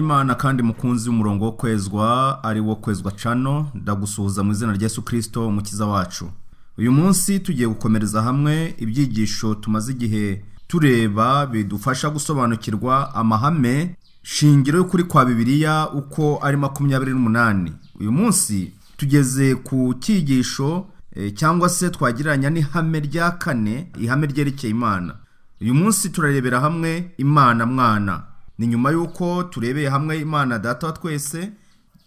w'Imana kandi mukunzi w'umurongo wo kwezwa ari wo kwezwa cano, ndagusuhuza mu izina rya Yesu Kristo umukiza wacu. Uyu munsi tugiye gukomereza hamwe ibyigisho tumaze igihe tureba bidufasha gusobanukirwa amahame shingiro y'ukuri kwa Bibiliya uko ari 28. Uyu munsi tugeze ku cyigisho cyangwa se twagiranya n'ihame rya kane, ihame ryerekeye Imana. Uyu munsi turarebera hamwe Imana mwana. Ni nyuma yuko turebeye hamwe Imana data wa twese,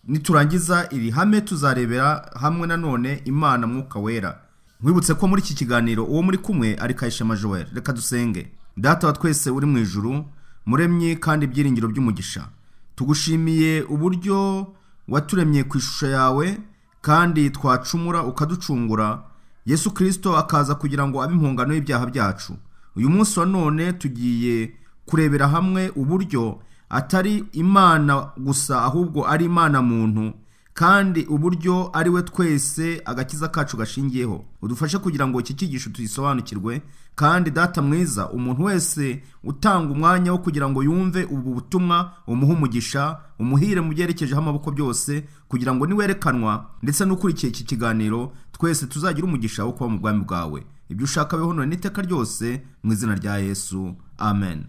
niturangiza iri hame tuzarebera hamwe nanone Imana mwuka wera. Nkwibutse ko muri iki kiganiro uwo muri kumwe ari KAYISHEMA Joel. Reka dusenge. Data wa twese uri mu ijuru, muremye kandi ibyiringiro by'umugisha, tugushimiye uburyo waturemye ku ishusho yawe kandi twacumura ukaducungura. Yesu Kristo akaza kugira ngo abe impongano y'ibyaha byacu. Uyu munsi wa none tugiye kurebera hamwe uburyo atari Imana gusa ahubwo ari Imana muntu, kandi uburyo ari we twese agakiza kacu gashingiyeho. Udufashe kugira ngo iki cyigisho tugisobanukirwe, kandi data mwiza, umuntu wese utanga umwanya wo kugira ngo yumve ubu butumwa umuha umugisha, umuhire mu byerekejeho amaboko byose, kugira ngo niwerekanwa ndetse n'ukurikiye iki kiganiro twese tuzagira umugisha wo kuba mu bwami bwawe. Ibyo ushaka beho none n'iteka ryose mu izina rya Yesu, amen.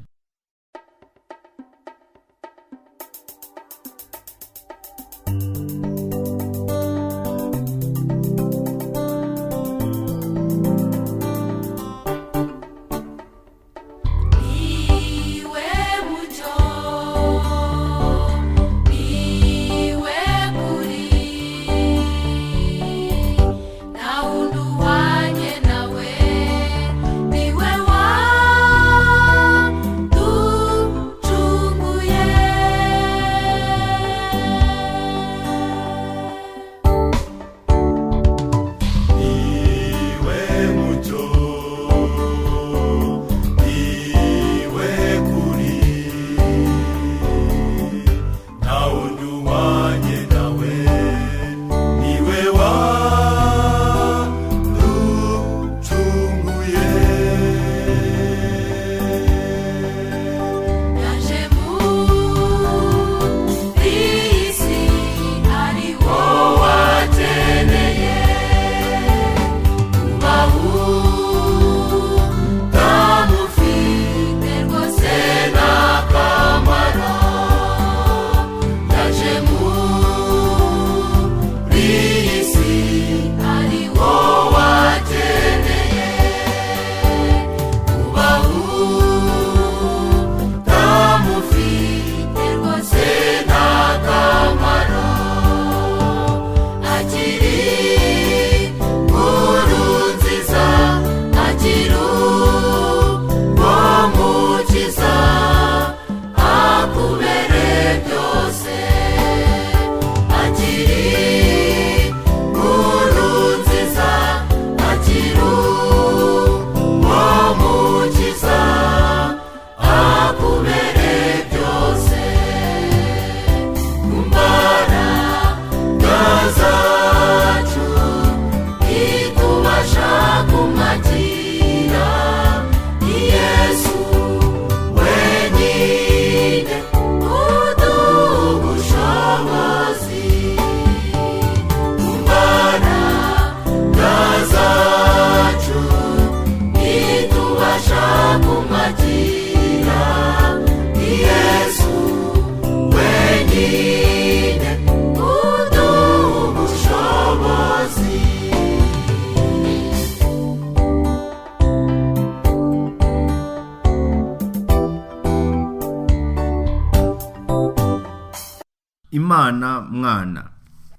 Imana mwana.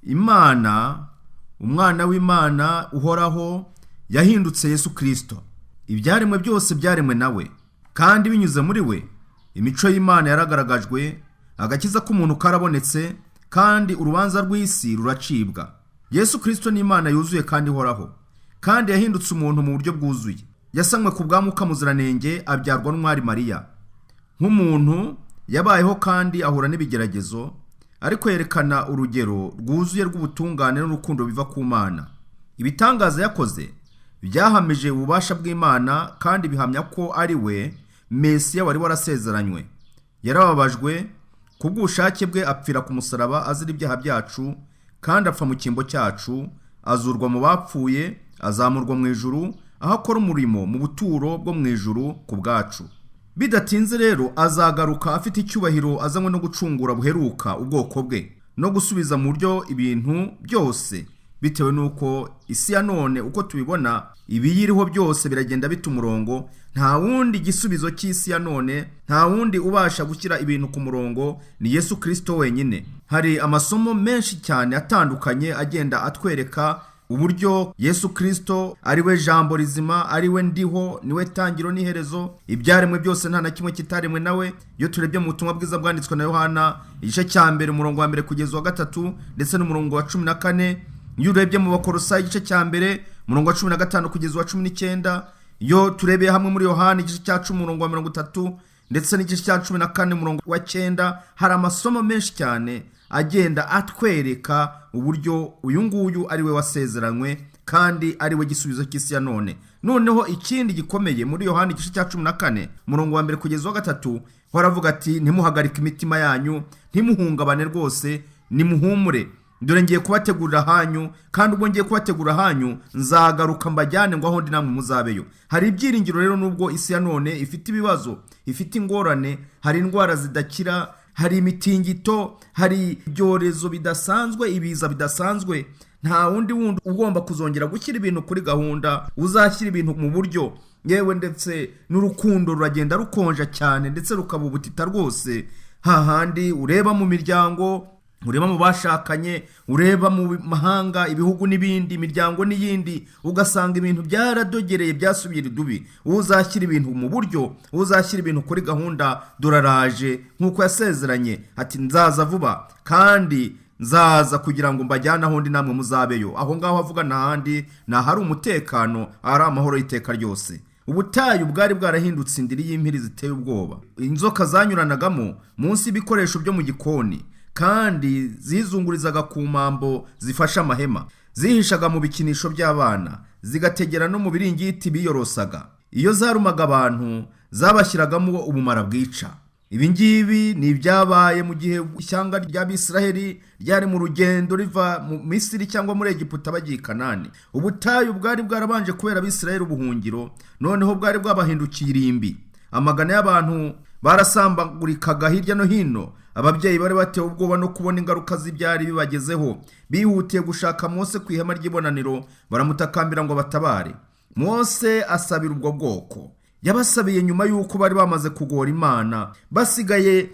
Imana, umwana w'Imana uhoraho, yahindutse Yesu Kristo. Ibyaremwe byose byaremwe nawe, kandi binyuze muri we imico y'Imana yaragaragajwe, agakiza k'umuntu karabonetse, kandi urubanza rw'isi ruracibwa. Yesu Kristo ni Imana yuzuye kandi ihoraho, kandi yahindutse umuntu mu buryo bwuzuye. Yasamwe ku bwa Mwuka Muziranenge, abyarwa n'umwari Mariya. Nk'umuntu yabayeho kandi ahura n'ibigeragezo, ariko yerekana urugero rwuzuye rw'ubutungane n'urukundo biva ku Mana. Ibitangaza yakoze byahamije ububasha bw'Imana, kandi bihamya ko ari we Mesiya wari warasezeranywe. Yarababajwe kubw'ubushake bwe apfira ku musaraba azira ibyaha byacu, kandi apfa mu cyimbo cyacu, azurwa mu bapfuye, azamurwa mu ijuru, aho akora umurimo mu buturo bwo mu ijuru ku bwacu. Bidatinze rero azagaruka afite icyubahiro, azanywe no gucungura buheruka ubwoko bwe no gusubiza mu buryo ibintu byose, bitewe n'uko isi ya none uko tubibona ibiyiriho byose biragenda bita umurongo. Nta wundi gisubizo cy'isi ya none, nta wundi ubasha gushyira ibintu ku murongo, ni Yesu Kristo wenyine. Hari amasomo menshi cyane atandukanye agenda atwereka uburyo Yesu Kristo ari we jambo rizima, ari we ndiho, niwe tangiro n'iherezo, ibyaremwe byose nta na kimwe kitaremwe nawe. Iyo turebye mu butumwa bwiza bwanditswe na Yohana igice cya mbere umurongo wa mbere kugeza wa gatatu ndetse n'umurongo wa 14, iyo urebye mu Bakolosayi igice cya mbere umurongo wa 15 kugeza wa 19, iyo turebeye hamwe muri Yohana igice cya 10 umurongo wa 30 ndetse n'igice cya 14 umurongo wa 9, hari amasomo menshi cyane agenda atwereka uburyo uyu nguyu ari we wasezeranywe kandi ari we gisubizo cy'isi ya none. Noneho ikindi gikomeye muri Yohana igice cya 14 umurongo wa mbere kugeza wa 3 haravuga ati ntimuhagarike imitima yanyu, ntimuhungabane rwose, nimuhumure, dore ngiye kubategurira hanyu, kandi ubwo ngiye kubategura hanyu nzagaruka mbajyane ngo aho ndi namwe muzabeyo. Hari ibyiringiro rero nubwo isi ya none ifite ibibazo, ifite ingorane, hari indwara zidakira, hari imitingito, hari ibyorezo bidasanzwe, ibiza bidasanzwe, nta wundi ugomba kuzongera gushyira ibintu kuri gahunda, uzashyira ibintu mu buryo. Yewe ndetse n'urukundo ruragenda rukonja cyane ndetse rukaba ubutita rwose, hahandi ureba mu miryango, ureba mu bashakanye, ureba mu mahanga, ibihugu n'ibindi, imiryango n'iyindi, ugasanga ibintu byaradogereye, byasubiye irudubi. Uzashyira ibintu mu buryo, uzashyira ibintu kuri gahunda, doraraje nk'uko yasezeranye ati nzaza vuba kandi nzaza kugira ngo mbajyane aho ndi namwe muzabeyo. Aho ngaho avuga n'ahandi hari umutekano, ari amahoro y'iteka ryose. Ubutayu bwari bwarahindutse indiri y'impiri ziteye ubwoba, inzoka zanyuranagamo munsi y'ibikoresho byo mu gikoni, kandi zizungurizaga ku mambo zifasha amahema, zihishaga mu bikinisho by'abana, zigategera no mu biringiti biyorosaga. Iyo zarumaga abantu zabashyiragamo ubumara bwica. Ibi ngibi ni ibyabaye mu gihe ishyanga ry'Abisiraheli ryari mu rugendo riva mu Misiri cyangwa muri Egiputa bagiye i Kanani. Ubutayu bwari bwarabanje kubera Abisiraheli ubuhungiro, noneho bwari bwabahindukiye irimbi. Amagana y'abantu barasambagurikaga hirya no hino. Ababyeyi bari batewe ubwoba no kubona ingaruka z'ibyari bibagezeho, bihutiye gushaka Mose ku ihema ry'ibonaniro, baramutakambira ngo batabare. Mose asabira ubwo bwoko, yabasabiye nyuma y'uko bari bamaze kugora Imana, basigaye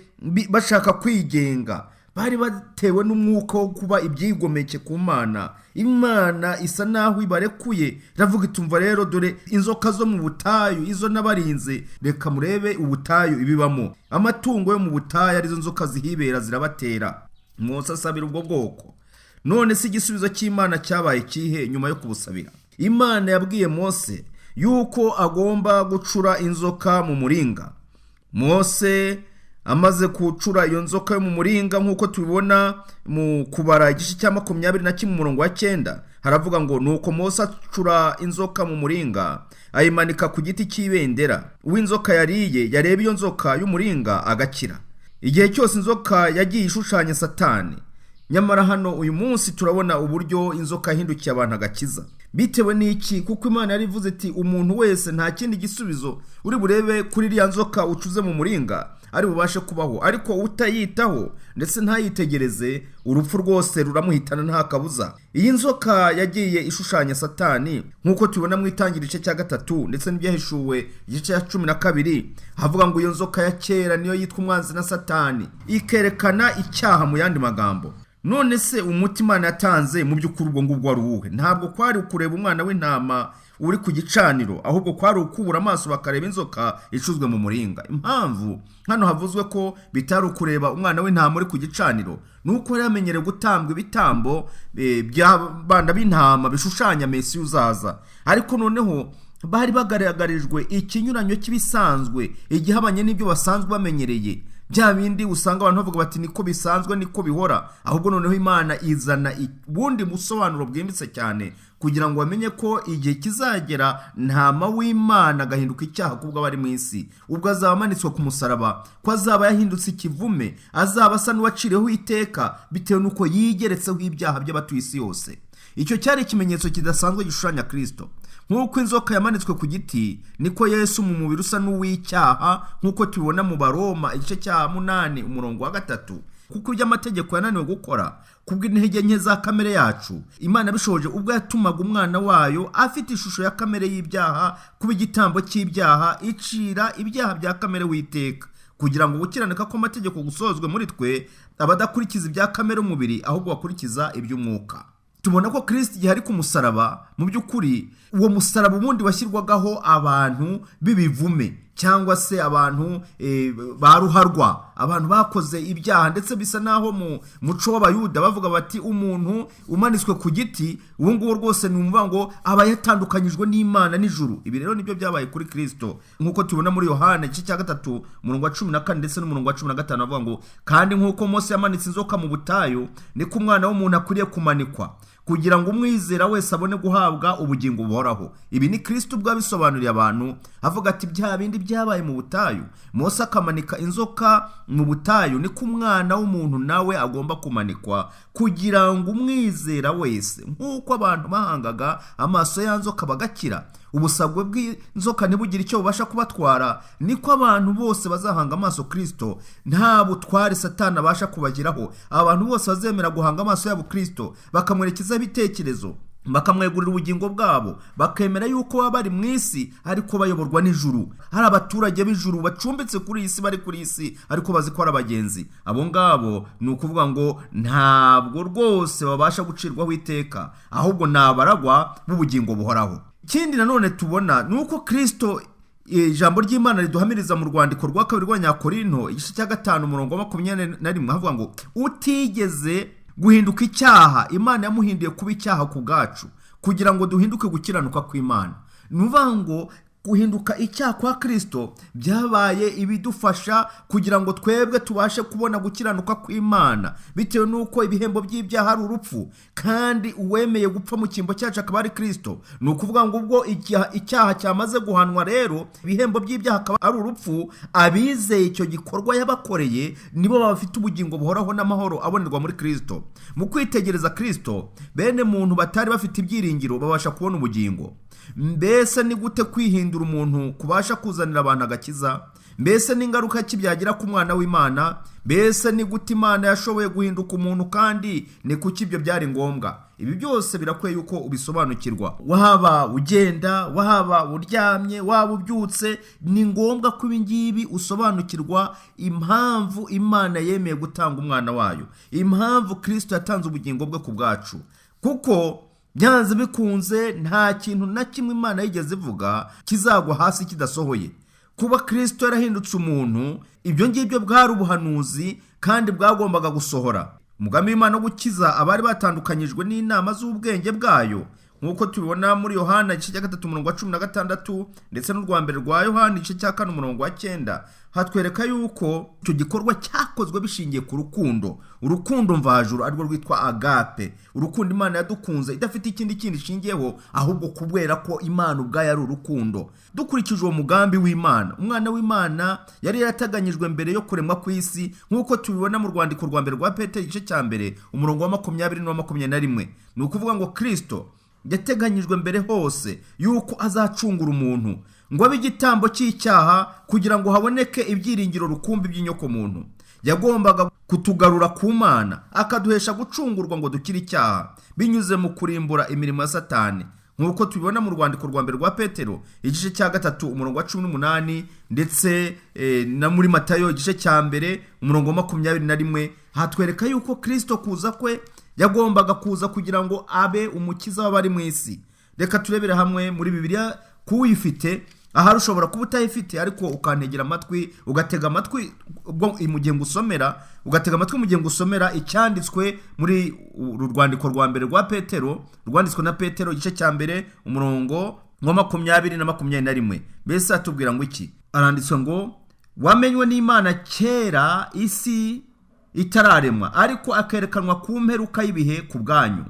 bashaka kwigenga, bari batewe n'umwuka wo kuba ibyigomeke ku Mana. Imana isa naho ibarekuye, iravuga itumva rero dore inzoka zo mu butayu izo nabarinze, reka murebe ubutayu ibibamo. Amatungo yo mu butayu arizo nzoka zihibera zirabatera. Mose asabira ubwo bwoko. None si igisubizo cy'Imana cyabaye kihe nyuma yo kubusabira? Imana yabwiye Mose yuko agomba gucura inzoka mu muringa. Mose amaze gucura iyo nzoka yo mu muringa, nk'uko tubibona mu Kubara igice cya 21 umurongo wa 9, haravuga ngo nuko Mose acura inzoka mu muringa, ayimanika ku giti cy'ibendera. Uw'inzoka yariye yareba iyo nzoka y'umuringa agakira. Igihe cyose inzoka yagiye ishushanya Satani. Nyamara hano uyu munsi turabona uburyo inzoka yahindukiye abantu agakiza. Bitewe n'iki? Kuko Imana yari ivuze iti umuntu wese nta kindi gisubizo uri burebe kuri iriya nzoka ucuze mu muringa ari bubashe kubaho, ariko utayitaho ndetse ntayitegereze, urupfu rwose ruramuhitana nta kabuza. Iyi nzoka yagiye ishushanya Satani, nk'uko tubona mu itangiriro igice cya 3 ndetse n'ibyahishuwe igice cya 12, havuga ngo iyo nzoka ya kera niyo yitwa umwanzi na Satani, ikerekana icyaha mu yandi magambo. None se umutima yatanze mu by'ukuri ubwo ngubwo wari uwuhe? Ntabwo kwari ukureba umwana w'intama uri ku gicaniro, ahubwo kwari ukubura amaso bakareba inzoka icuzwe mu muringa. Impamvu hano havuzwe ko bitari ukureba umwana w'intama uri ku gicaniro, nuko yari amenyereye gutambwa ibitambo by'abana b'intama bishushanya Mesiya uzaza. Ariko noneho bari bagaragarijwe ikinyuranyo cy'ibisanzwe igihabanye n'ibyo basanzwe bamenyereye. bya bindi usanga abantu bavuga bati niko bisanzwe niko bihora, ahubwo noneho Imana izana ubundi busobanuro bwimbitse cyane kugira ngo bamenye ko igihe kizagera ntama w'Imana agahinduka icyaha kubwo abari mu isi, ubwo azaba amanitswe ku musaraba, ko azaba yahindutse ikivume, azaba asa n'uwaciriyeho iteka bitewe n'uko yigeretseho ibyaha by'abatuye isi yose. Icyo cyari ikimenyetso kidasanzwe gishushanya Kristo. Nk'uko inzoka yamanitswe ku giti, niko Yesu mu mubiri usa n'uw'icyaha, nk'uko tubibona mu Baroma igice cya 8 umurongo wa 3. Kuko ibyo amategeko yananiwe gukora kubw'intege nke za kamere yacu, Imana bishoje ubwo yatumaga umwana wayo afite ishusho ya kamere y'ibyaha kuba igitambo cy'ibyaha, icira ibyaha bya kamere w'iteka, kugira ngo gukiranuka kw'amategeko gusozwe muri twe abadakurikiza ibya kamere umubiri, ahubwo bakurikiza iby'umwuka. Tubona ko Kristo igihe ari ku musaraba, mu by'ukuri uwo musaraba ubundi washyirwagaho abantu b'ibivume cyangwa se abantu baruharwa, abantu bakoze ibyaha, ndetse bisa naho mu muco w'Abayuda bavuga bati umuntu umanitswe ku giti uwo nguwo rwose numva ngo aba yatandukanyijwe n'Imana n'ijuru. Ibi rero nibyo byabaye kuri Kristo, nk'uko tubona muri Yohana igice cya 3 umurongo wa 14 ndetse n'umurongo wa 15 bavuga ngo kandi nk'uko Mose yamanitse inzoka mu butayu, niko umwana w'umuntu akwiriye kumanikwa, kugira ngo umwizera wese abone guhabwa ubugingo buhoraho. Ibi ni Kristo ubwo abisobanuriye abantu avuga ati bya bindi byabaye mu butayu, Mose akamanika inzoka mu butayu, niko umwana w'umuntu nawe agomba kumanikwa, kugira ngo umwizera wese, nk'uko abantu bahangaga amaso y'inzoka bagakira, ubusagwe bw'inzoka ntibugire icyo bubasha kubatwara, niko abantu bose bazahanga amaso Kristo, nta butware Satani abasha kubagiraho. Abantu bose bazemera guhanga amaso yabo Kristo, bakamwerekeza ibitekerezo, bakamwegurira ubugingo bwabo, bakemera yuko baba bari mu isi ariko bayoborwa n'ijuru. Hari abaturage b'ijuru bacumbitse kuri iyi si, bari kuri iyi si ariko bazi ko ari abagenzi. Abo ngabo ni ukuvuga ngo ntabwo rwose babasha gucirwaho iteka, ahubwo ni abaragwa b'ubugingo buhoraho. Ikindi nanone tubona ni uko Kristo, ijambo ry'Imana riduhamiriza mu rwandiko rwa 2 rw'Abanyakorinto igice cya 5 umurongo wa 21 havuga ngo utigeze guhinduka icyaha, Imana yamuhinduye kuba icyaha ku bwacu, kugira ngo duhinduke gukiranuka kw'Imana. Nuvuga ngo guhinduka icyaha kwa Kristo byabaye ibidufasha kugira ngo twebwe tubashe kubona gukiranuka kw'Imana, bitewe nuko ibihembo by'ibyaha ari urupfu, kandi uwemeye gupfa mu cyimbo cyacu akaba ari Kristo. Ni ukuvuga ngo ubwo icyaha cyamaze guhanwa rero, ibihembo by'ibyaha akaba ari urupfu, abizeye icyo gikorwa yabakoreye nibo bafite ubugingo buhoraho n'amahoro abonerwa muri Kristo. Mu kwitegereza Kristo, bene muntu batari bafite ibyiringiro babasha kubona ubugingo. Mbese ni gute kwihindura umuntu kubasha kuzanira abantu agakiza? Mbese ni ingaruka ki byagira ku mwana w'Imana? Mbese ni gute Imana yashoboye guhinduka umuntu, kandi ni kuki ibyo byari ngombwa? Ibi byose birakwiye yuko ubisobanukirwa. Waba ugenda, waba uryamye, waba ubyutse, ni ngombwa ko ibingibi usobanukirwa impamvu Imana yemeye gutanga umwana wayo, impamvu Kristo yatanze ubugingo bwe ku bwacu. Kuko byanze bikunze nta kintu na kimwe Imana yigeze ivuga kizagwa hasi kidasohoye. Kuba Kristo yarahindutse umuntu, ibyo ngibyo bwari ubuhanuzi kandi bwagombaga gusohora. Umugambi w'Imana wo gukiza abari batandukanyijwe n'inama z'ubwenge bwayo, nk'uko tubibona muri Yohana igice cya 3 umurongo wa 16 ndetse n'urwa mbere rwa Yohana igice cya 4 umurongo wa 9, hatwereka yuko icyo gikorwa cyakozwe bishingiye ku rukundo. Urukundo mvajuru arirwo rwitwa agape, urukundo Imana yadukunze idafite ikindi kindi ishingiyeho, ahubwo kubera ko Imana ubwayo ari urukundo. Dukurikije uwo mugambi w'Imana, umwana w'Imana yari yarataganyijwe mbere yo kuremwa kw'isi, nk'uko tubibona mu rwandiko rwa mbere rwa Petero igice cya mbere umurongo wa 20 na 21. Ni ukuvuga ngo Kristo yateganyijwe mbere hose yuko azacungura umuntu, ngo abe igitambo cy'icyaha, kugira ngo haboneke ibyiringiro rukumbi by'inyoko muntu. Yagombaga kutugarura ku Mana, akaduhesha gucungurwa ngo dukire icyaha binyuze mu kurimbura imirimo ya Satani, nk'uko tubibona mu rwandiko rwa mbere rwa Petero igice cya 3 umurongo wa 18 ndetse na muri Matayo igice cya mbere umurongo wa 21. Hatwereka yuko Kristo kuza kwe yagombaga kuza kugira ngo abe umukiza w'abari mu isi. Reka turebere hamwe muri Bibiliya kuwifite, ahari ushobora kuba utayifite ariko ukantegera amatwi, ugatega amatwi mu gihe ngusomera, ugatega amatwi mu gihe ngusomera icyanditswe muri urwandiko rwa mbere rwa Petero, rwanditswe na Petero igice cya mbere umurongo wa 20 na 21. Mbese atubwira ngo iki? Aranditswe ngo wamenywe n'Imana kera isi itararemwa, ariko akerekanwa ku mperuka y'ibihe ku bwanyu.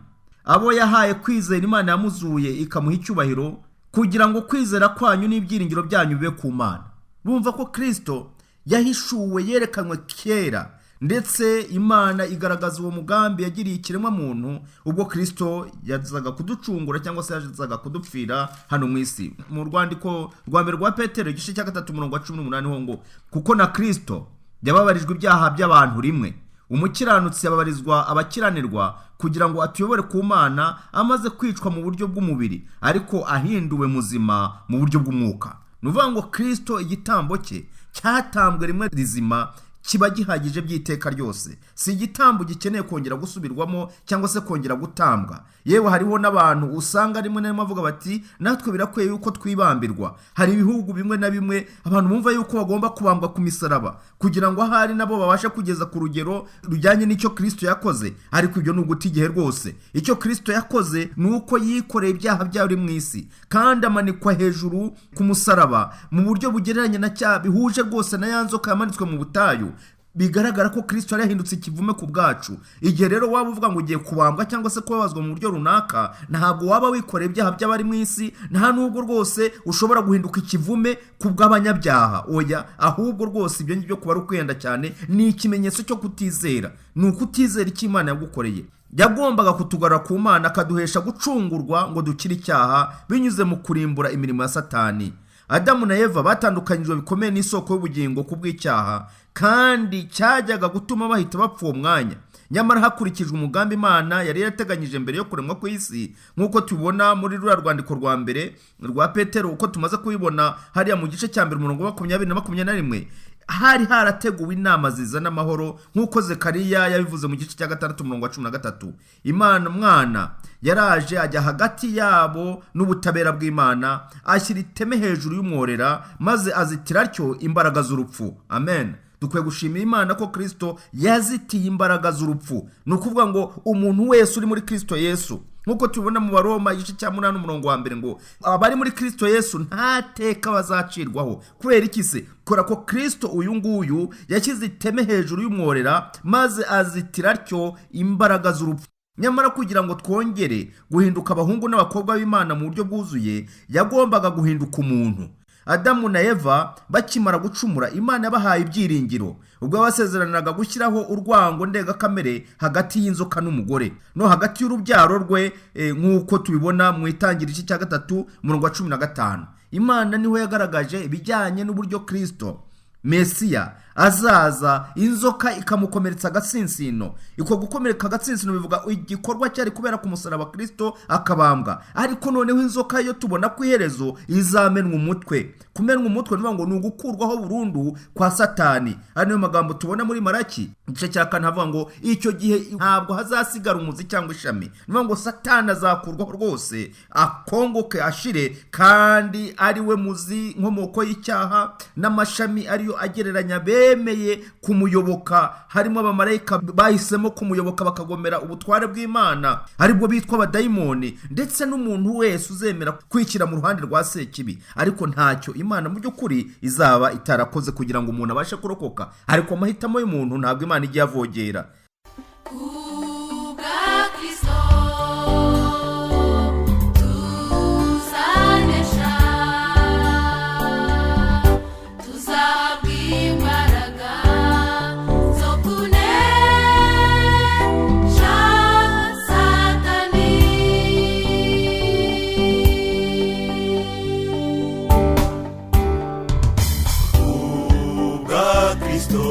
Abo yahaye kwizera Imana yamuzuye ikamuha icyubahiro, kugira ngo kwizera kwanyu n'ibyiringiro byanyu bibe ku Mana. Bumva ko Kristo yahishuwe, yerekanwe kera, ndetse Imana igaragaza uwo mugambi yagiriye ikiremwa muntu ubwo Kristo yazaga kuducungura cyangwa se yazaga kudupfira hano mu isi. Mu rwandiko rwa mbere rwa Petero igice cya 3:18 ho ngo, kuko na Kristo yababarijwe ibyaha by'abantu rimwe, umukiranutsi yababarizwa abakiranirwa, kugira ngo atuyobore ku Mana, amaze kwicwa mu buryo bw'umubiri, ariko ahinduwe muzima mu buryo bw'umwuka. Nuvuga ngo Kristo igitambo cye cyatambwe rimwe rizima, kiba gihagije by'iteka ryose. Si igitambo gikeneye kongera gusubirwamo cyangwa se kongera gutambwa. Yewe hariho n'abantu usanga rimwe na rimwe bavuga bati natwe birakwiye yuko twibambirwa. Hari ibihugu bimwe na bimwe abantu bumva yuko bagomba kubambwa ku misaraba kugira ngo ahari nabo babashe kugeza ku rugero rujyanye n'icyo Kristo yakoze. Ariko ibyo ni uguta igihe rwose. Icyo Kristo yakoze ni uko yikoreye ibyaha byari mu isi kandi amanikwa hejuru ku musaraba mu buryo bugereranye na cya bihuje rwose na ya nzoka yamanitswe mu butayu. Bigaragara ko Kristo yarahindutse ikivume ku bwacu. Igihe rero waba uvuga ngo ugiye kubambwa cyangwa se kubabazwa mu buryo runaka, ntabwo waba wikoreye ibyaha by'abari mu isi, nta nubwo rwose ushobora guhinduka ikivume ku bw'abanyabyaha. Oya, ahubwo rwose ibyo ngibyo kuba ari ukwenda cyane, ni ikimenyetso cyo kutizera. Ni ukutizera icyo Imana yagukoreye. Yagombaga kutugarura ku Mana, akaduhesha gucungurwa ngo dukire icyaha binyuze mu kurimbura imirimo ya Satani. Adamu na Eva batandukanyijwe bikomeye n'isoko y'ubugingo ku bw'icyaha, kandi cyajyaga gutuma bahita bapfa uwo mwanya. Nyamara hakurikijwe umugambi Imana yari yateganyije mbere yo kuremwa kw'isi, nk'uko tubona muri ruriya rwandiko rwa mbere rwa Petero, uko tumaze kubibona hariya mu gice cya 20:20-21, hari harateguwe inama zizana amahoro, nk'uko Zekariya yabivuze mu gice cya 6:13. Imana MWANA yaraje ajya hagati yabo n'ubutabera bw'Imana, ashyira iteme hejuru y'umworera, maze azitira atyo imbaraga z'urupfu. Amen. Dukwiye gushimira Imana ko Kristo yazitiye imbaraga z'urupfu. Ni ukuvuga ngo umuntu wese uri muri Kristo Yesu, nk'uko tubona mu Baroma igice cya 8:1 ngo abari muri Kristo Yesu nta teka bazacirwaho. Kubera iki se? Kora ko Kristo uyu nguyu yashyize iteme hejuru y'umworera, maze azitira atyo imbaraga z'urupfu. Nyamara kugira ngo twongere guhinduka abahungu n'abakobwa b'Imana mu buryo bwuzuye, yagombaga guhinduka umuntu. Adamu na Eva bakimara gucumura, Imana yabahaye ibyiringiro ubwo basezeranaga gushyiraho urwango ndengakamere hagati y'inzoka n'umugore, no hagati y'urubyaro rwe, nk'uko tubibona mu itangiriro cya 3:15. Imana niho yagaragaje ibijyanye n'uburyo Kristo Mesiya azaza, inzoka ikamukomeretsa agatsinsino. Iko gukomereka agatsinsino bivuga igikorwa cyari kubera ku musaraba Kristo akabambwa. Ariko noneho inzoka yo tubona ku iherezo izamenwa umutwe. Kumenwa umutwe nivuga ngo ni ugukurwaho burundu kwa Satani. Ariyo magambo tubona muri Malaki igice cya 4 havuga ngo icyo gihe ntabwo hazasigara umuzi cyangwa ishami. Nivuga ngo Satani azakurwaho rwose, akongoke ashire, kandi ari we muzi nkomoko y'icyaha n'amashami ariyo agereranya bemeye kumuyoboka. Harimo abamarayika bahisemo kumuyoboka bakagomera ubutware bw'Imana, aribwo bitwa abadayimoni, ndetse n'umuntu wese uzemera kwikira mu ruhande rwa sekibi. Ariko ntacyo Imana mu by'ukuri izaba itarakoze kugira ngo umuntu abashe kurokoka. Ariko amahitamo y'umuntu ntabwo Imana ijya yavogera. Kristo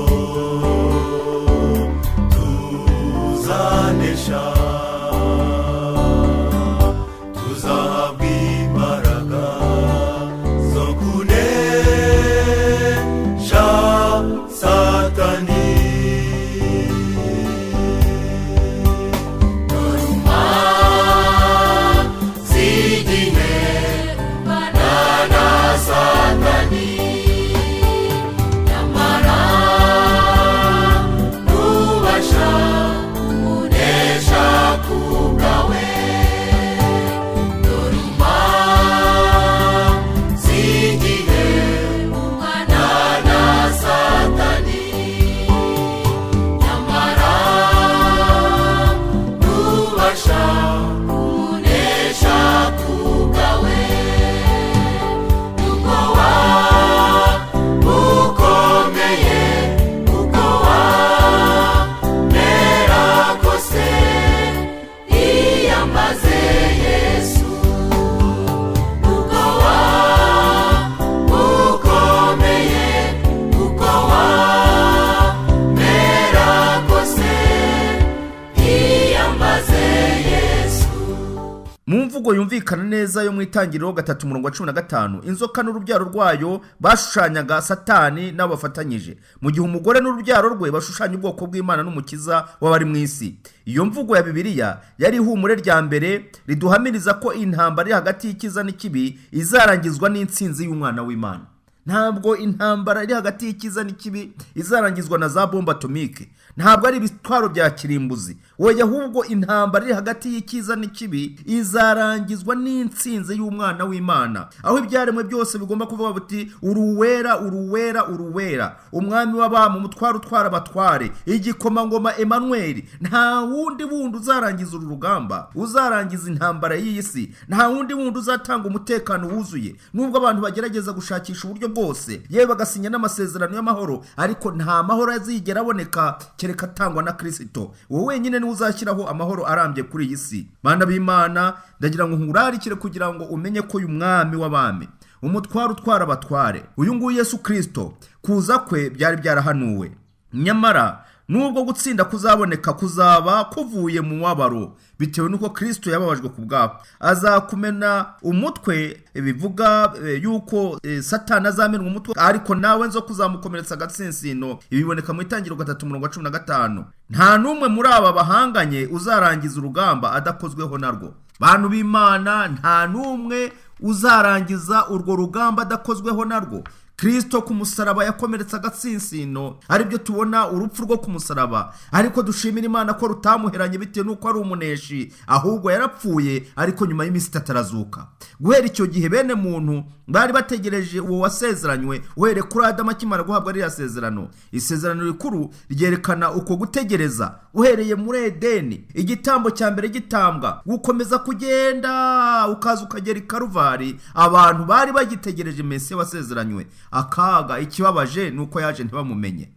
mu mvugo yumvikana neza yo mu itangiriro 3:15 inzoka n'urubyaro rwayo bashushanyaga Satani n'abafatanyije, mu gihe umugore n'urubyaro rwe bashushanya ubwoko bw'Imana n'Umukiza w'abari mu isi. Iyo mvugo ya Bibiliya yari ihumure rya mbere riduhamiriza ko intambara iri hagati y'icyiza n'ikibi izarangizwa n'intsinzi y'umwana w'Imana. Ntabwo intambara iri hagati y'icyiza n'ikibi izarangizwa na za bomba atomike, ntabwo ari ibitwaro bya kirimbuzi, oya, ahubwo intambara iri hagati y'icyiza n'ikibi izarangizwa n'intsinzi y'umwana w'Imana, aho ibyaremwe byose bigomba kuvuga buti uruwera uruwera uruwera, umwami w'abami, umutware utwara abatware, igikomangoma Emmanuel. Nta wundi wundi uzarangiza uru rugamba, uzarangiza intambara y'iyi si, nta wundi wundi uzatanga umutekano wuzuye. Nubwo abantu bagerageza gushakisha uburyo bwose, yewe bagasinya n'amasezerano y'amahoro, ariko nta mahoro azigera aboneka kereka atangwa na Kristo. Wowe wenyine niwe uzashyiraho amahoro arambye kuri iyi si. Bana b'Imana, ndagira ngo nkurarikire kugira ngo umenye ko uyu mwami w'abami, umutware utwara abatware, uyu nguyu Yesu Kristo, kuza kwe byari byarahanuwe. Nyamara nubwo gutsinda kuzaboneka kuzaba kuvuye mu mubabaro, bitewe nuko Kristo yababajwe ku bwabo. Azakumena umutwe, bivuga yuko Satani azamenwa umutwe, ariko nawe nzo kuzamukomeretsa agatsinsino. Ibiboneka mu itangiriro 3:15. Nta numwe muri aba bahanganye uzarangiza urugamba adakozweho narwo. Bantu b'Imana, nta numwe uzarangiza urwo rugamba adakozweho narwo. Kristo ku musaraba yakomeretsa agatsinsino, aribyo tubona urupfu rwo ku musaraba, ariko dushimira Imana ko rutamuheranye bitewe nuko ari umuneshi, ahubwo yarapfuye, ariko nyuma y'iminsi 3 arazuka. Guhera icyo gihe bene muntu bari bategereje uwo wasezeranywe, uhere kuri Adamu akimara guhabwa ari yasezerano. Isezerano rikuru ryerekana uko gutegereza uhereye muri Edeni, igitambo cya mbere gitambwa, gukomeza kugenda ukaza ukagera i Karuvari. Abantu bari bagitegereje Mesiya wasezeranywe. Akaga ikibabaje nuko yaje ntibamumenye.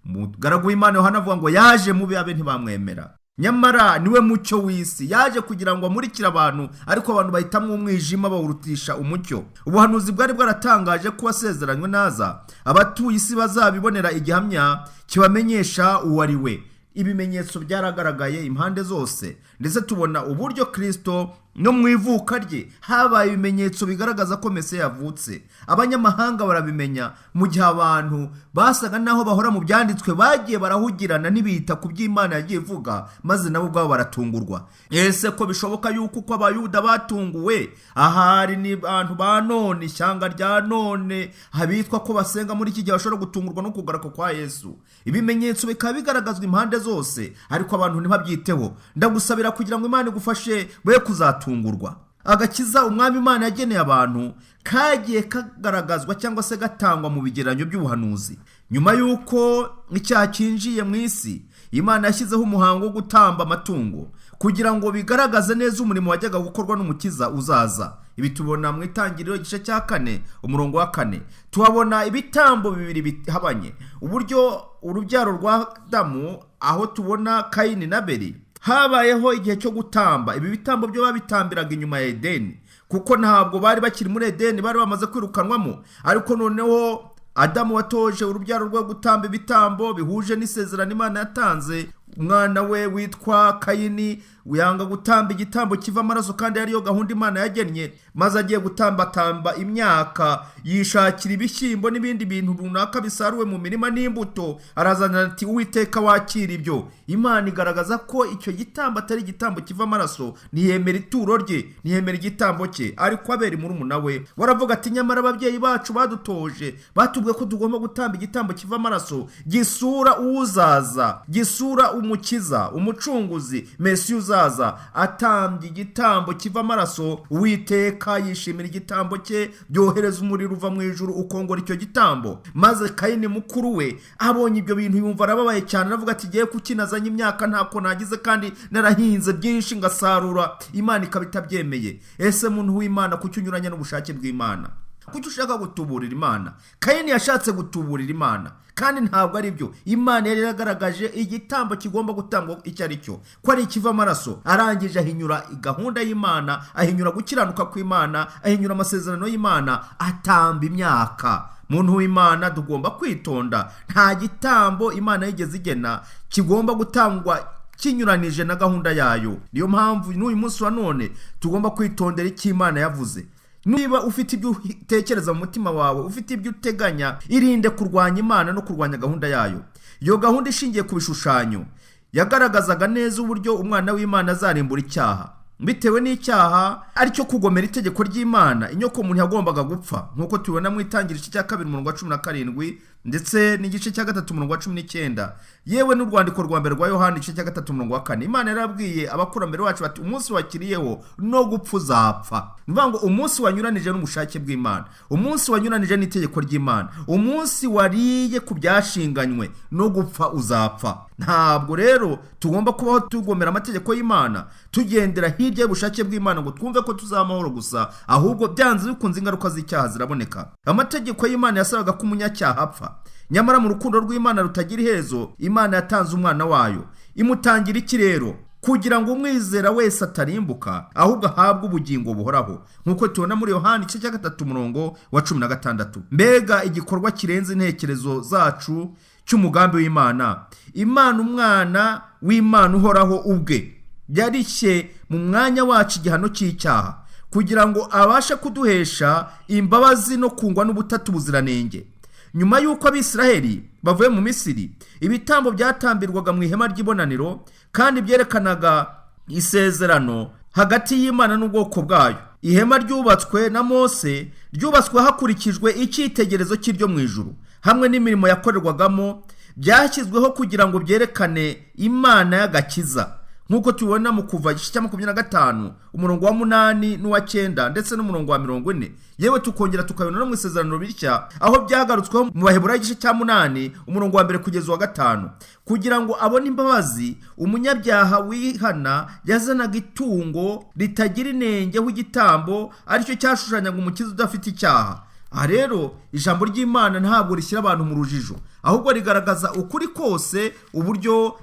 Mugaragu w'Imana Yohana avuga ngo yaje mubi abe ntibamwemera. Nyamara niwe mucyo w'isi, yaje kugira ngo amurikire abantu, ariko abantu bahitamwe umwijima bawurutisha umucyo. Ubuhanuzi bwari bwaratangaje ko wasezeranywe naza, abatuye isi bazabibonera igihamya kibamenyesha uwo ari we. Ibimenyetso byaragaragaye impande zose, ndetse tubona uburyo Kristo no mu ivuka rye habaye ibimenyetso bigaragaza ko Mesiya yavutse. Abanyamahanga barabimenya, mu gihe abantu basaga naho bahora mu byanditswe bagiye barahugirana n'ibita ku by'Imana yagiye ivuga, maze nabo ubwabo baratungurwa. Ese ko bishoboka yuko uko abayuda batunguwe, ahari ni abantu ba none, ishyanga rya none, habitwa ko basenga muri iki gihe bashobora gutungurwa no kugaruka kwa Yesu. Ibimenyetso bikaba bigaragazwa impande zose, ariko abantu ntibabyiteho. Ndagusabira kugira ngo Imana igufashe we kuzatungurwa. Agakiza umwami Imana yageneye abantu kagiye kagaragazwa cyangwa se gatangwa mu bigeranyo by'ubuhanuzi. Nyuma yuko icyaha cyinjiye mu isi, Imana yashyizeho umuhango wo gutamba amatungo kugira ngo bigaragaze neza umurimo wajyaga gukorwa n'Umukiza uzaza. Ibi tubona mu itangiriro igice cya 4 umurongo wa 4. Tuhabona ibitambo bibiri bihabanye, uburyo urubyaro rwa Adamu, aho tubona Kayini na Abeli. Habayeho igihe cyo gutamba. Ibi bitambo byo babitambiraga inyuma ya Edeni, kuko ntabwo bari bakiri muri Edeni, bari bamaze kwirukanwamo. Ariko noneho Adamu watoje urubyaro rwo gutamba ibitambo bihuje n'isezerano Imana yatanze. Umwana we witwa Kayini uyanga gutamba igitambo kiva amaraso, kandi yariyo gahunda Imana yagennye, maze agiye gutambatamba imyaka, yishakira ibishyimbo n'ibindi bintu runaka bisaruwe mu mirima n'imbuto, arazana ati Uwiteka wakira ibyo. Imana igaragaza ko icyo gitambo atari igitambo kiva amaraso, ntiyemera ituro rye, ntiyemera igitambo cye. Ariko Abeli murumuna we waravuga ati nyamara ababyeyi bacu badutoje, batubwiye ko tugomba gutamba igitambo kiva amaraso gisura uzaza, gisura Umukiza, umucunguzi, Mesiya uzaza. Atambye igitambo kiva amaraso, Uwiteka yishimira igitambo cye, byohereza umuriro uva mu ijuru ukongora icyo gitambo. Maze Kayini mukuru we abonye ibyo bintu yumva arababaye cyane, aravuga ati giye kukinazanya imyaka ntako nagize, kandi narahinze byinshi ngasarura. Imana ikabitabyemeye. Ese muntu w'Imana kuki unyuranya n'ubushake bw'Imana? Kuki ushaka gutuburira Imana? Kayini yashatse gutuburira Imana, kandi ntabwo ari byo. Imana yari yaragaragaje igitambo kigomba gutangwa icyo ari cyo, ko ari ikiva amaraso. Arangije ahinyura gahunda y'Imana, ahinyura gukiranuka kw'Imana, ahinyura amasezerano y'Imana, atamba imyaka. Muntu w'Imana, tugomba kwitonda. Nta gitambo Imana yigeze igena kigomba gutangwa kinyuranije na gahunda yayo. Niyo mpamvu n'uyu munsi wa none tugomba kwitondera icyo Imana yavuze. Niba ufite ibyo utekereza mu mutima wawe, ufite ibyo uteganya, irinde kurwanya Imana no kurwanya gahunda yayo. Iyo gahunda ishingiye ku bishushanyo yagaragazaga neza uburyo umwana w'Imana azarimbura icyaha. Bitewe n'icyaha aricyo kugomera itegeko ry'Imana, inyoko muntu yagombaga gupfa, nkuko tubona mu itangiriro cya 2:17 ndetse n'igice cya 3:19, yewe n'urwandiko rwa mbere rwa Yohana igice cya 3:4. Imana yarabwiye abakurambere bacu bati umunsi wakiriyeho no gupfa uzapfa. Nivuga ngo umunsi wanyuranije n'umushake bw'Imana, umunsi wanyuranije n'itegeko ry'Imana, umunsi wariye ku byashinganywe no gupfa uzapfa. Ntabwo rero tugomba kubaho tugomera amategeko y'Imana tugendera hirya y'ubushake bw'Imana ngo twumve ko tuzamahoro gusa, ahubwo byanze bikunze ingaruka z'icyaha ziraboneka. Amategeko y'Imana yasabaga ko umunyacyaha apfa, nyamara mu rukundo rw'Imana rutagira iherezo Imana yatanze umwana wayo. Imutangira iki rero? Kugira ngo umwizera wese atarimbuka, ahubwo ahabwe ubugingo buhoraho, nkuko tubona muri Yohana igice cya 3:16. Mbega igikorwa kirenze intekerezo zacu cy'umugambi w'Imana. Imana umwana w'Imana uhoraho ubwe yarishye mu mwanya wacu igihano cy'icyaha kugira ngo abashe kuduhesha imbabazi no kungwa n'ubutatu buziranenge. Nyuma y'uko Abisiraheli bavuye mu Misiri, ibitambo byatambirwaga mu ihema ry'ibonaniro kandi byerekanaga isezerano hagati y'Imana n'ubwoko bwayo. Ihema ryubatswe na Mose ryubatswe hakurikijwe icyitegerezo cy'iryo mu ijuru, hamwe n'imirimo yakorerwagamo byashyizweho kugira ngo byerekane Imana y'agakiza, nkuko tubona mu Kuva igice cya 25 umurongo wa 8 n'uwa 9 ndetse n'umurongo wa 40. Yewe tukongera tukabona no mu isezerano rishya aho byagarutsweho mu Baheburayo igice cya 8 umurongo wa 1 kugeza wa 5. Kugira ngo abone imbabazi, umunyabyaha wihana yazanaga itungo ritagira inenge w'igitambo, aricyo cyashushanyaga umukiza udafite icyaha. Aha rero ijambo ry'Imana ntabwo rishyira abantu mu rujijo, ahubwo rigaragaza ukuri kose, uburyo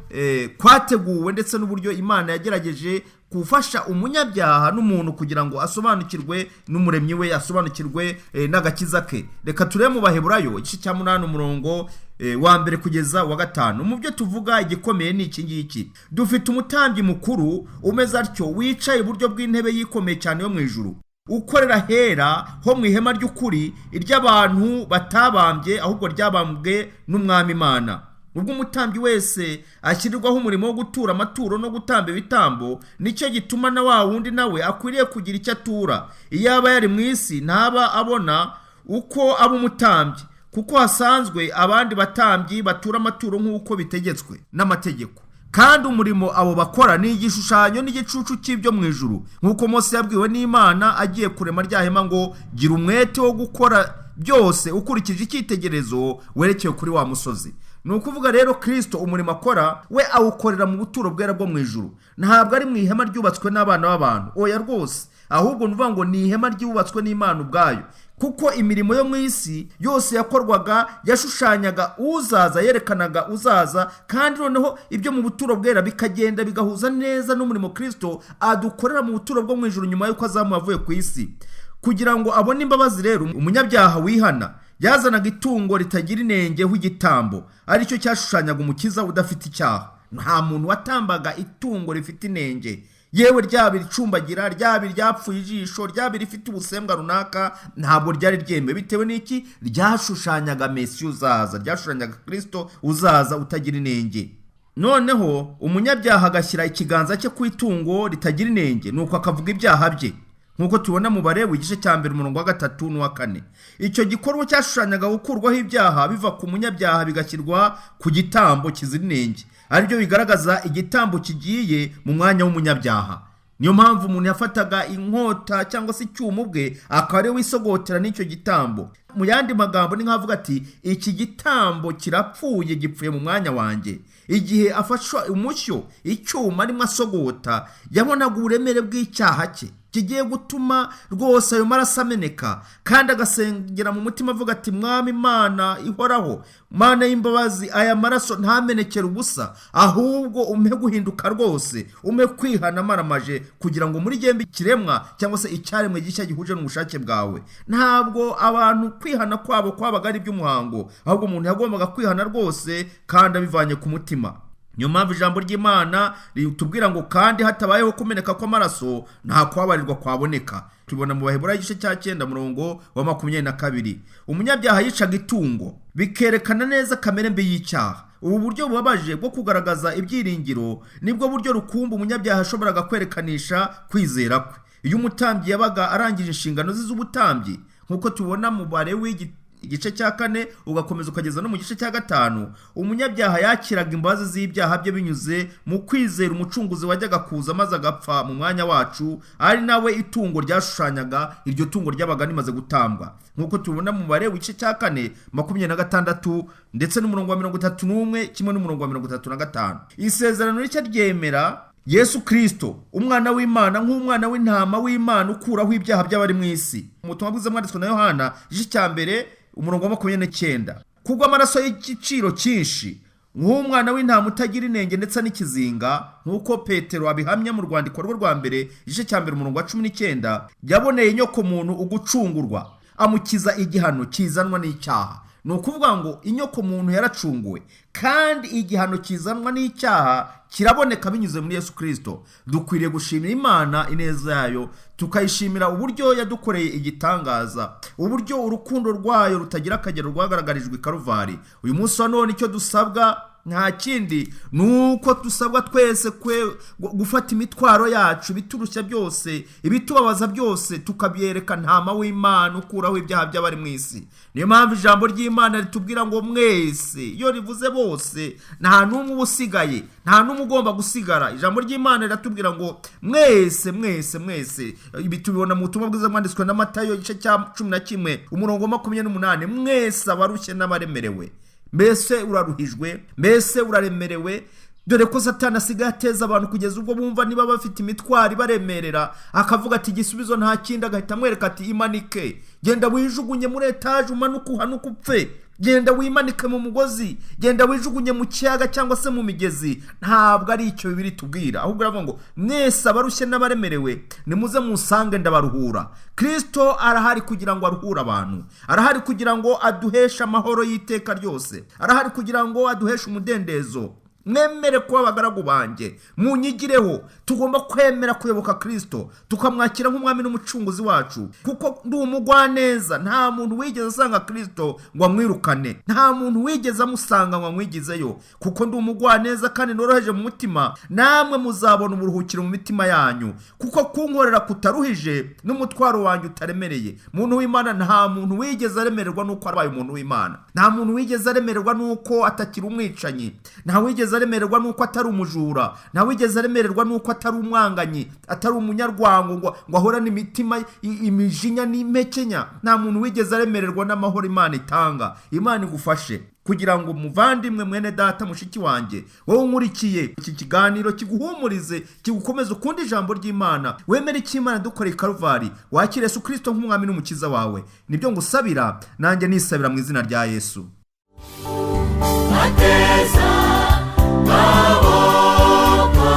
kwateguwe ndetse n'uburyo Imana yagerageje gufasha umunyabyaha n'umuntu kugira ngo asobanukirwe n'umuremyi we, asobanukirwe n'agakiza ke. Reka turebe mu Baheburayo igice cya 8 umurongo wa 1 kugeza wa 5. Mu byo tuvuga igikomeye ni iki ngiki: dufite umutambyi mukuru umeze atyo, wicaye iburyo bw'intebe yikomeye cyane yo mu ijuru, ukorera hera ho mu ihema ry'ukuri iry'abantu batabambye, ahubwo ryabambwe n'Umwami Imana. Ubwo umutambyi wese ashyirirwaho umurimo wo gutura amaturo no gutamba ibitambo, nicyo gituma na wa wundi nawe akwiriye kugira icyo atura. Iyo aba yari mu isi ntaba abona uko aba umutambyi, kuko hasanzwe abandi batambyi batura amaturo nk'uko bitegetswe n'amategeko. Kandi umurimo abo bakora ni igishushanyo n'igicucu cy'ibyo mu ijuru, nkuko Mose yabwiwe n'Imana agiye kurema rya hema ngo gira umwete wo gukora byose ukurikije icyitegerezo werekeye kuri wa musozi. Ni ukuvuga rero Kristo umurimo akora we awukorera mu buturo bwera bwo mu ijuru, ntabwo ari mu ihema ryubatswe n'abana b'abantu, oya rwose, ahubwo nuvuga ngo ni ihema ryubatswe n'Imana ubwayo. Kuko imirimo yo mu isi yose yakorwaga yashushanyaga uzaza, yerekanaga uzaza, kandi noneho ibyo mu buturo bwera bikagenda bigahuza neza n'umurimo Kristo adukorera mu buturo bwo mu ijuru nyuma y'uko azamuye avuye ku isi. Kugira ngo abone imbabazi rero, umunyabyaha wihana yazanaga itungo ritagira inenge w'igitambo, aricyo cyashushanyaga umukiza udafite icyaha. Nta muntu watambaga itungo rifite inenge, yewe ryaba iricumbagira, ryaba iryapfuye ijisho, ryaba rifite ubusembwa runaka, ntabwo ryari ryemewe. Bitewe n'iki? Ryashushanyaga Mesiya uzaza, ryashushanyaga Kristo uzaza utagira inenge. Noneho umunyabyaha agashyira ikiganza cye ku itungo ritagira inenge, nuko akavuga ibyaha bye, nkuko tubona mu Balewi igice cya 1 umurongo wa 3 n'uwa 4. Icyo gikorwa cyashushanyaga gukurwaho ibyaha biva ku munyabyaha bigashyirwa ku gitambo kizira inenge, aribyo bigaragaza igitambo kigiye mu mwanya w'umunyabyaha. Niyo mpamvu umuntu yafataga inkota cyangwa se icyuma ubwe akaba ari wisogotera n'icyo gitambo. Mu yandi magambo ni nkavuga ati iki gitambo kirapfuye, gipfuye mu mwanya wanjye. Igihe afashwa umushyo icyuma arimo asogota, yabonaga uburemere bw'icyaha cye kigiye gutuma rwose ayo maraso ameneka, kandi agasengera mu mutima avuga ati Mwami Imana ihoraho, Mana y'imbabazi, aya maraso ntamenekere ubusa, ahubwo umpe guhinduka rwose, umpe kwihana maramaje, kugira ngo muri gembe kiremwa cyangwa se icyaremwe gishya gihuje n'ubushake bwawe. Ntabwo abantu kwihana kwabo kwabaga ari by'umuhango, ahubwo umuntu yagombaga kwihana rwose kandi abivanye ku mutima. niyo mpamvu ijambo ry'Imana ritubwira ngo kandi hatabayeho kumeneka kw'amaraso nta kubabarirwa kwaboneka. Tubona mu Baheburayo igice cya 9 murongo wa 22. Umunyabyaha yicaga itungo bikerekana neza kamere mbi y'icyaha. Ubu buryo bubabaje bwo kugaragaza ibyiringiro nibwo buryo rukumbi umunyabyaha ashoboraga kwerekanisha kwizera kwe. Iyo umutambyi yabaga arangije inshingano ze z'ubutambyi, nk'uko tubona mu Balewi igice cya 4 ugakomeza ukageza no mu gice cya 5, umunyabyaha yakiraga imbabazi z'ibyaha bye binyuze mu kwizera umucunguzi wajyaga kuza maze agapfa mu mwanya wacu, ari nawe itungo ryashushanyaga iryo tungo ryabaga rimaze gutambwa, nk'uko tubona mu Balewi igice cya 4 26 ndetse n'umurongo wa 31 kimwe n'umurongo wa 35. Isezerano rishya ryemera Yesu Kristo umwana w'Imana nk'umwana w'intama w'Imana ukuraho ibyaha by'abari mu isi. Umutumwa bwiza mwanditswe na Yohana igice cya 1 umurongo wa 29. Kubwo amaraso y'igiciro cyinshi nk'umwana w'intama utagira inenge ndetse n'ikizinga, nk'uko Petero abihamya mu rwandiko rwe rwa mbere igice cya 1 umurongo wa 19, yaboneye inyoko muntu ugucungurwa, amukiza igihano kizanwa n'icyaha. Ni ukuvuga ngo inyoko muntu yaracunguwe, kandi igihano kizanwa n'icyaha kiraboneka binyuze muri Yesu Kristo. Dukwiriye gushimira Imana ineza yayo, tukayishimira uburyo yadukoreye igitangaza, uburyo urukundo rwayo rutagira akagero rwagaragarijwe i Karuvari. Uyu munsi wa none icyo dusabwa nta kindi nuko dusabwa twese gufata imitwaro yacu, biturushya byose, ibitubabaza byose, tukabyereka ntama w'Imana ukuraho ibyaha by'abari mu isi. Niyo mpamvu ijambo ry'Imana ritubwira ngo mwese, iyo rivuze bose, nta n'umwe usigaye, nta n'umwe ugomba gusigara. Ijambo ry'Imana riratubwira ngo mwese mwese mwese. Ibi tubibona mu butumwa bwiza mwanditswe na Matayo igice cya 11 umurongo wa 28. Mwese abarushye n'abaremerewe, mbese uraruhijwe, mbese uraremerewe, dore ko Satani asigaye ateza abantu kugeza ubwo bumva niba bafite imitwaro ibaremerera, akavuga ati igisubizo nta kindi, agahita amwereka ati imanike, genda wijugunye muri etaje umanuke uhanuke upfe, genda wimanike mu mugozi, genda wijugunye mu kiyaga cyangwa se mu migezi. Ntabwo ari icyo Bibiliya itubwira, ahubwo aravuga ngo mwese abarushye n'abaremerewe nimuze musange ndabaruhura. Kristo arahari kugira ngo aruhure abantu, arahari kugira ngo aduheshe amahoro y'iteka ryose, arahari kugira ngo aduheshe umudendezo. Mwemere kuba abagaragu banjye, munyigireho. Tugomba kwemera kuyoboka Kristo, tukamwakira nk'umwami n'umucunguzi wacu, kuko ndi umugwaneza. Nta muntu wigeze asanga Kristo ngo amwirukane, nta muntu wigeze amusanga ngo amwigizeyo, kuko ndi umugwaneza kandi noroheje mu mutima. Namwe muzabona uburuhukiro mu mitima yanyu, kuko kunkorera kutaruhije n'umutwaro wanjye utaremereye. Muntu w'Imana, nta muntu wigeze aremererwa nuko abaye umuntu w'Imana, nta muntu wigeze aremererwa nuko atakiri umwicanyi, nta wigeze aremererwa nuko atari umujura, nta wigeze aremererwa nuko atari umwanganyi, atari umunyarwango ngo ahorane imitima imijinya n'impekenya. Nta muntu wigeze aremererwa n'amahoro Imana itanga. Imana igufashe kugira ngo muvandimwe, mwene data, mushiki wanjye, wowe unkurikiye iki kiganiro, kiguhumurize, kigukomeze ukunda ijambo ry'Imana, wemere icyo Imana dukoreye i Karuvari, wakire Yesu Kristo nk'umwami n'umukiza wawe. Nibyo ngusabira, nanjye nisabira mu izina rya Yesu. Maboko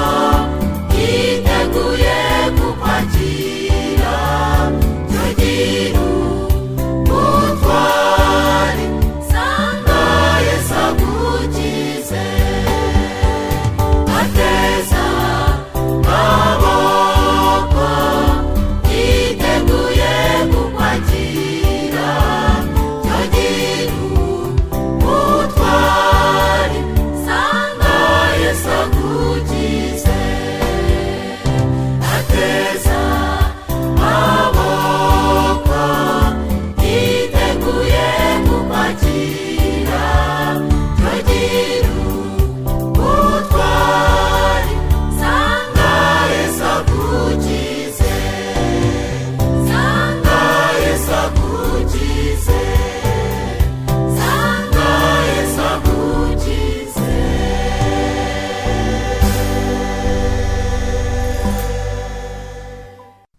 yiteguye kukwakira, tugira ubutwari, sanga Yesu agukize. Ateza maboko yiteguye kukwakira, tugira ubutwari, sanga Yesu agukize. Ateza maboko yiteguye kukwakira, tugira ubutwari, sanga Yesu agukize. Sanga Yesu agukize, sanga Yesu agukize.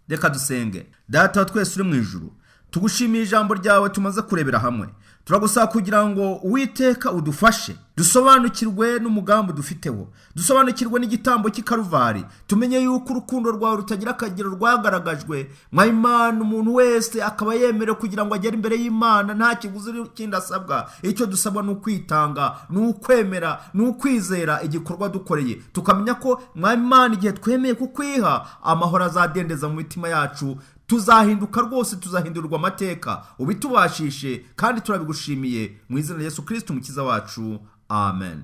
Reka dusenge. Data wa twese uri mu ijuru, tugushimiye ijambo ryawe tumaze kurebera hamwe. Turagusaba kugira ngo Uwiteka udufashe dusobanukirwe n'umugambi dufiteho, dusobanukirwe n'igitambo cy'ikaruvari, tumenye yuko urukundo rwawe rutagira akagero rwagaragajwe mwa Imana, umuntu wese akaba yemerewe kugira ngo agere imbere y'Imana nta kiguzi kindi asabwa. Icyo dusabwa ni ukwitanga, ni ukwemera, ni ukwizera igikorwa dukoreye, tukamenya ko mwa Imana igihe twemeye kukwiha, amahoro azadendeza mu mitima yacu, tuzahinduka rwose, tuzahindurirwa amateka. Ubitubashishe kandi turabigushimiye mu izina rya Yesu Kristo umukiza wacu, amen.